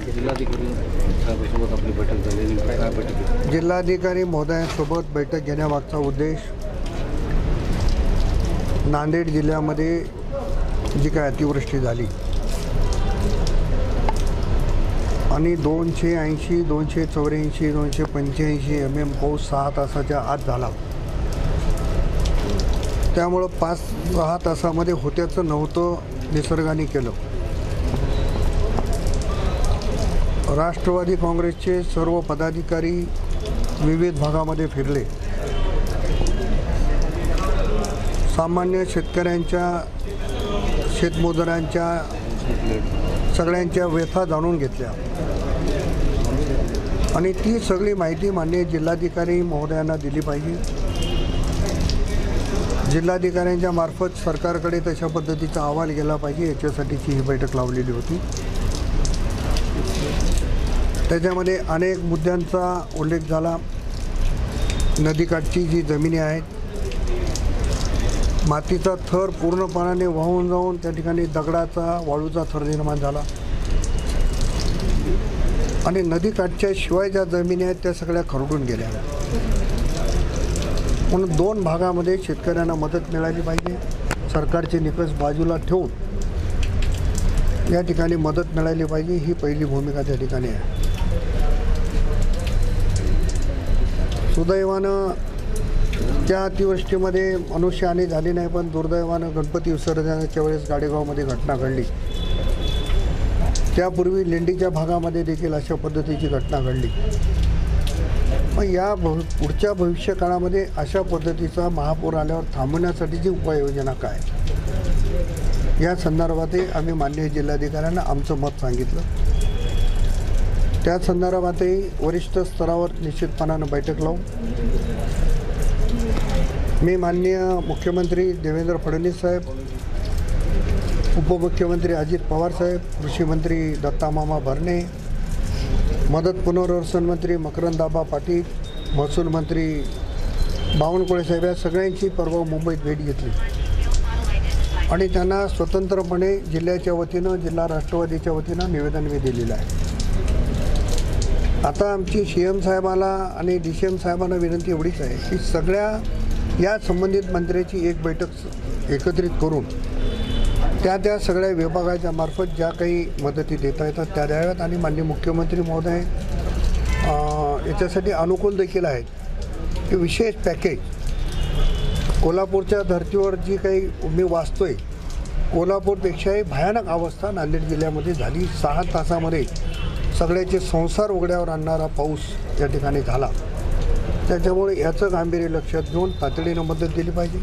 जिल्हाधिकारी साहेबांसोबत आपली बैठक झाली, काय बैठक? जिल्हाधिकारी महोदयांसोबत बैठक घेण्यामागचा उद्देश नांदेड जिल्ह्यामध्ये जी काय अतिवृष्टी झाली आणि 280, 284, 285 mm पाऊस 6 तासाच्या आत झाला. त्यामुळं 5-6 तासामध्ये होत्याचं नव्हतं निसर्गाने केलं. राष्ट्रवादी काँग्रेसचे सर्व पदाधिकारी विविध भागामध्ये फिरले. सामान्य शेतकऱ्यांच्या, शेतमजुरांच्या सगळ्यांच्या व्यथा जाणून घेतल्या आणि ती सगळी माहिती माननीय जिल्हाधिकारी महोदयांना दिली पाहिजे. जिल्हाधिकाऱ्यांच्या मार्फत सरकारकडे तशा पद्धतीचा अहवाल गेला पाहिजे, याच्यासाठीची ही बैठक लावलेली होती. त्याच्यामध्ये अनेक मुद्द्यांचा उल्लेख झाला. नदीकाठची जी जमिनी आहेत, मातीचा थर पूर्णपणाने वाहून जाऊन त्या ठिकाणी दगडाचा, वाळूचा थर निर्माण झाला आणि नदीकाठच्या शिवाय ज्या जमिनी आहेत त्या सगळ्या खरडून गेल्या. म्हणून 2 भागामध्ये शेतकऱ्यांना मदत मिळाली पाहिजे. सरकारचे निकष बाजूला ठेवून या ठिकाणी मदत मिळाली पाहिजे, ही पहिली भूमिका त्या ठिकाणी आहे. सुदैवानं त्या अतिवृष्टीमध्ये मनुष्यहानी झाली नाही, पण दुर्दैवानं गणपती विसर्जनाच्या वेळेस गाडेगावमध्ये घटना घडली. त्यापूर्वी लेंडीच्या भागामध्ये देखील अशा पद्धतीची घटना घडली. मग या पुढच्या भविष्य काळामध्ये अशा पद्धतीचा महापूर आल्यावर थांबवण्यासाठीची उपाययोजना काय, या संदर्भातही आम्ही माननीय जिल्हाधिकाऱ्यांना आमचं मत सांगितलं. त्या संदर्भातही वरिष्ठ स्तरावर निश्चितपणानं बैठक लावू. मी माननीय मुख्यमंत्री देवेंद्र फडणवीस साहेब, उपमुख्यमंत्री अजित पवार साहेब, कृषी मंत्री दत्तामामा भरणे, मदत पुनर्वसन मंत्री मकरंदाबा पाटील, महसूल मंत्री बावनकुळे साहेब, या सगळ्यांची परवा मुंबईत भेट घेतली आणि त्यांना स्वतंत्रपणे जिल्ह्याच्या वतीनं, जिल्हा राष्ट्रवादीच्या वतीनं निवेदन मी दिलेलं आहे. आता आमची CM साहेबाला आणि DCM साहेबांना विनंती एवढीच आहे की सगळ्या या संबंधित मंत्र्याची एक बैठक एकत्रित करून त्या सगळ्या विभागाच्या मार्फत ज्या काही मदती देता येतात त्या द्याव्यात आणि माननीय मुख्यमंत्री महोदय याच्यासाठी अनुकूल देखील आहेत की विशेष पॅकेज कोल्हापूरच्या धर्तीवर जी काही मी वाचतोय, कोल्हापूरपेक्षाही भयानक अवस्था नांदेड जिल्ह्यामध्ये झाली. 6 तासामध्ये सगळ्याचे संसार उघड्यावर आणणारा पाऊस या ठिकाणी झाला. त्याच्यामुळे याचं गांभीर्य लक्षात घेऊन तातडीनं मदत दिली पाहिजे.